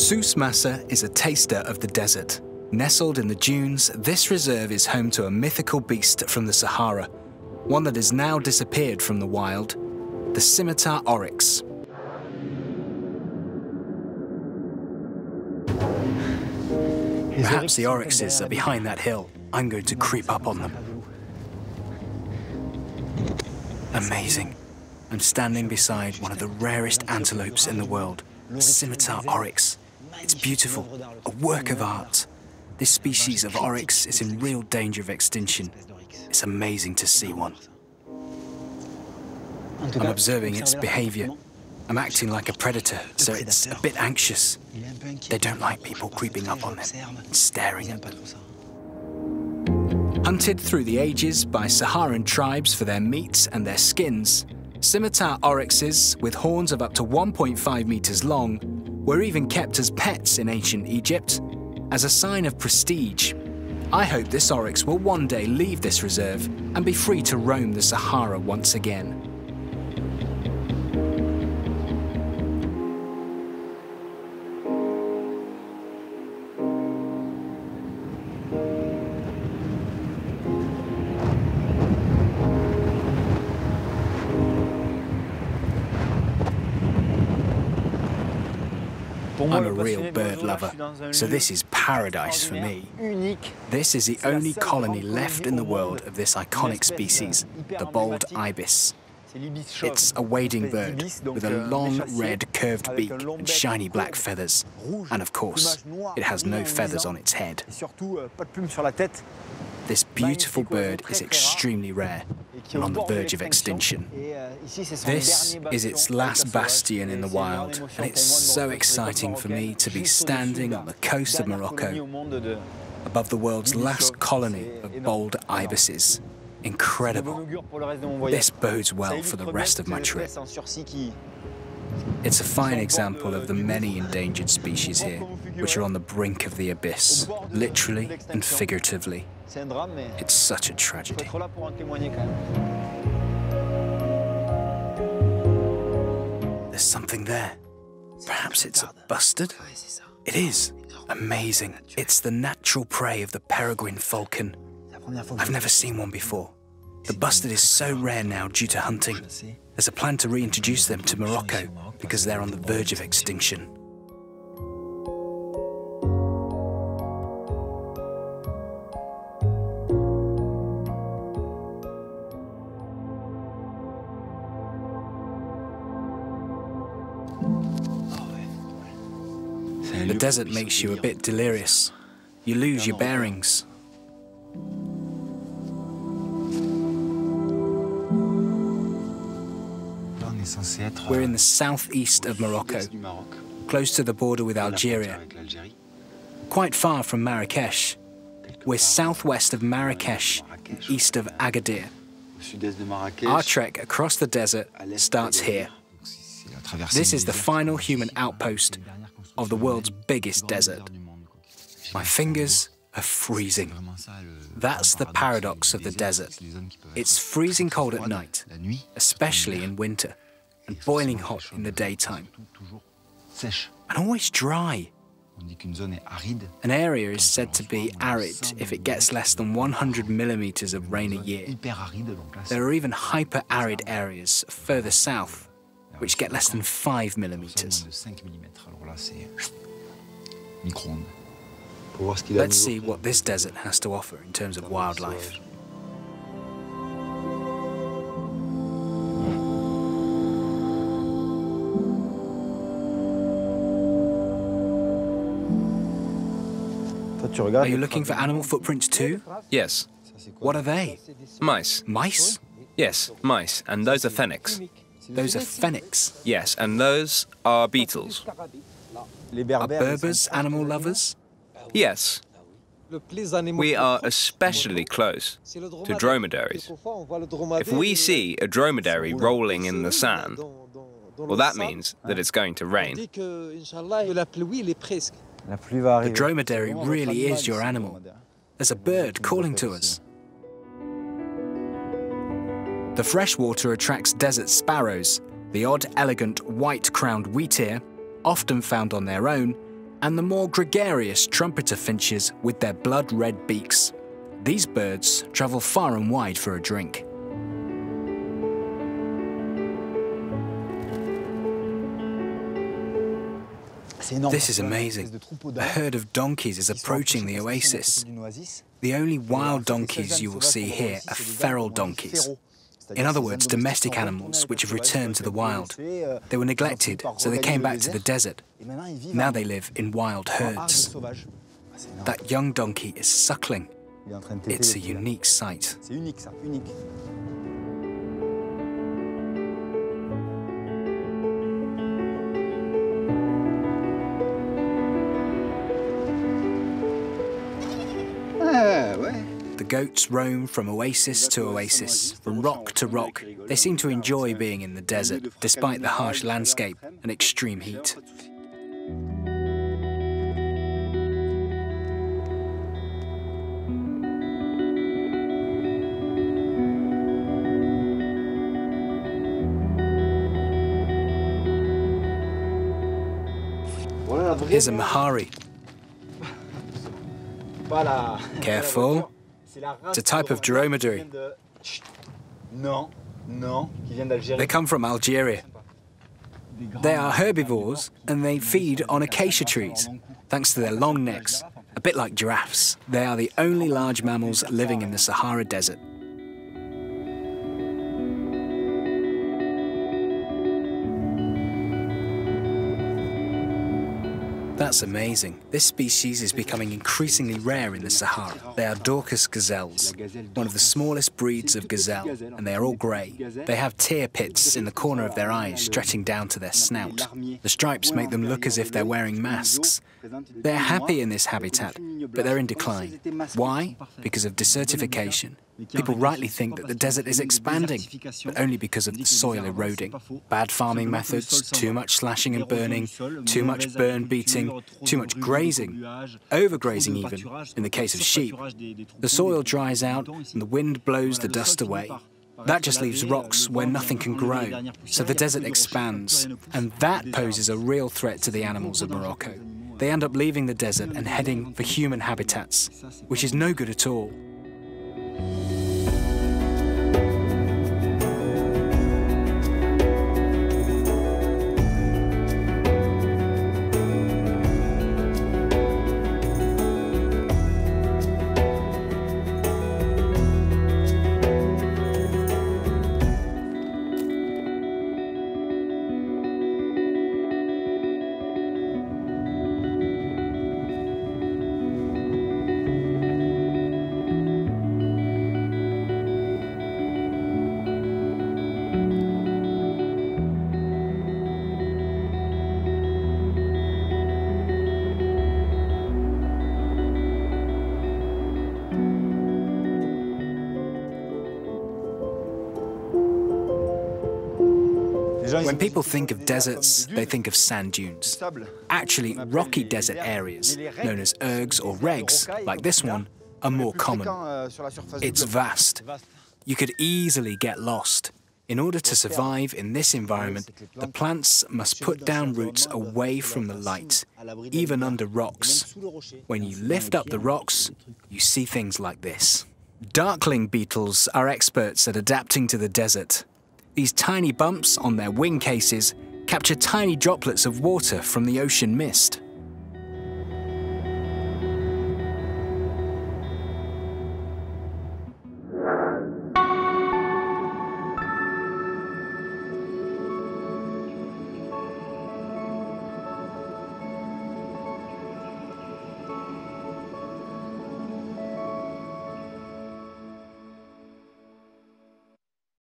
Souss-Massa is a taster of the desert. Nestled in the dunes, this reserve is home to a mythical beast from the Sahara, one that has now disappeared from the wild, the scimitar oryx. Perhaps the oryxes are behind that hill. I'm going to creep up on them. Amazing. I'm standing beside one of the rarest antelopes in the world, the scimitar oryx. It's beautiful, a work of art. This species of oryx is in real danger of extinction. It's amazing to see one. I'm observing its behavior. I'm acting like a predator, so it's a bit anxious. They don't like people creeping up on them and staring at them. Hunted through the ages by Saharan tribes for their meat and their skins, scimitar oryxes, with horns of up to 1.5 meters long, were even kept as pets in ancient Egypt, as a sign of prestige. I hope this oryx will one day leave this reserve and be free to roam the Sahara once again. I'm a real bird lover, so this is paradise for me. This is the only colony left in the world of this iconic species, the bald ibis. It's a wading bird with a long red curved beak and shiny black feathers. And of course, it has no feathers on its head. This beautiful bird is extremely rare and on the verge of extinction. This is its last bastion in the wild, and it's so exciting for me to be standing on the coast of Morocco, above the world's last colony of bald ibises. Incredible. This bodes well for the rest of my trip. It's a fine example of the many endangered species here, which are on the brink of the abyss, literally and figuratively. It's such a tragedy. There's something there. Perhaps it's a bustard? It is. Amazing. It's the natural prey of the peregrine falcon. I've never seen one before. The bustard is so rare now due to hunting. There's a plan to reintroduce them to Morocco because they're on the verge of extinction. The desert makes you a bit delirious. You lose your bearings. We're in the southeast of Morocco, close to the border with Algeria, quite far from Marrakesh. We're southwest of Marrakesh and east of Agadir. Our trek across the desert starts here. This is the final human outpost of the world's biggest desert. My fingers are freezing. That's the paradox of the desert. It's freezing cold at night, especially in winter, and boiling hot in the daytime, and always dry. An area is said to be arid if it gets less than 100 millimeters of rain a year. There are even hyper-arid areas further south, which get less than 5 millimeters. Let's see what this desert has to offer in terms of wildlife. Are you looking for animal footprints too? Yes. What are they? Mice. Mice? Yes, mice. And those are fennecs. Those are fennecs. Yes, and those are beetles. Are Berbers animal lovers? Yes. We are especially close to dromedaries. If we see a dromedary rolling in the sand, well, that means that it's going to rain. The dromedary really is your animal. There's a bird calling to us. The freshwater attracts desert sparrows, the odd, elegant, white-crowned wheatear, often found on their own, and the more gregarious trumpeter finches with their blood-red beaks. These birds travel far and wide for a drink. This is amazing. A herd of donkeys is approaching the oasis. The only wild donkeys you will see here are feral donkeys. In other words, domestic animals which have returned to the wild. They were neglected, so they came back to the desert. Now they live in wild herds. That young donkey is suckling. It's a unique sight. The goats roam from oasis to oasis, from rock to rock. They seem to enjoy being in the desert, despite the harsh landscape and extreme heat. Here's a Mahari. Careful. It's a type of dromedary. They come from Algeria. They are herbivores and they feed on acacia trees, thanks to their long necks, a bit like giraffes. They are the only large mammals living in the Sahara Desert. That's amazing. This species is becoming increasingly rare in the Sahara. They are Dorcas gazelles, one of the smallest breeds of gazelle, and they are all grey. They have tear pits in the corner of their eyes stretching down to their snout. The stripes make them look as if they're wearing masks. They're happy in this habitat, but they're in decline. Why? Because of desertification. People rightly think that the desert is expanding, but only because of the soil eroding. Bad farming methods, too much slashing and burning, too much burn beating, too much grazing, overgrazing even, in the case of sheep. The soil dries out and the wind blows the dust away. That just leaves rocks where nothing can grow, so the desert expands, and that poses a real threat to the animals of Morocco. They end up leaving the desert and heading for human habitats, which is no good at all. When people think of deserts, they think of sand dunes. Actually, rocky desert areas, known as ergs or regs, like this one, are more common. It's vast. You could easily get lost. In order to survive in this environment, the plants must put down roots away from the light, even under rocks. When you lift up the rocks, you see things like this. Darkling beetles are experts at adapting to the desert. These tiny bumps on their wing cases capture tiny droplets of water from the ocean mist.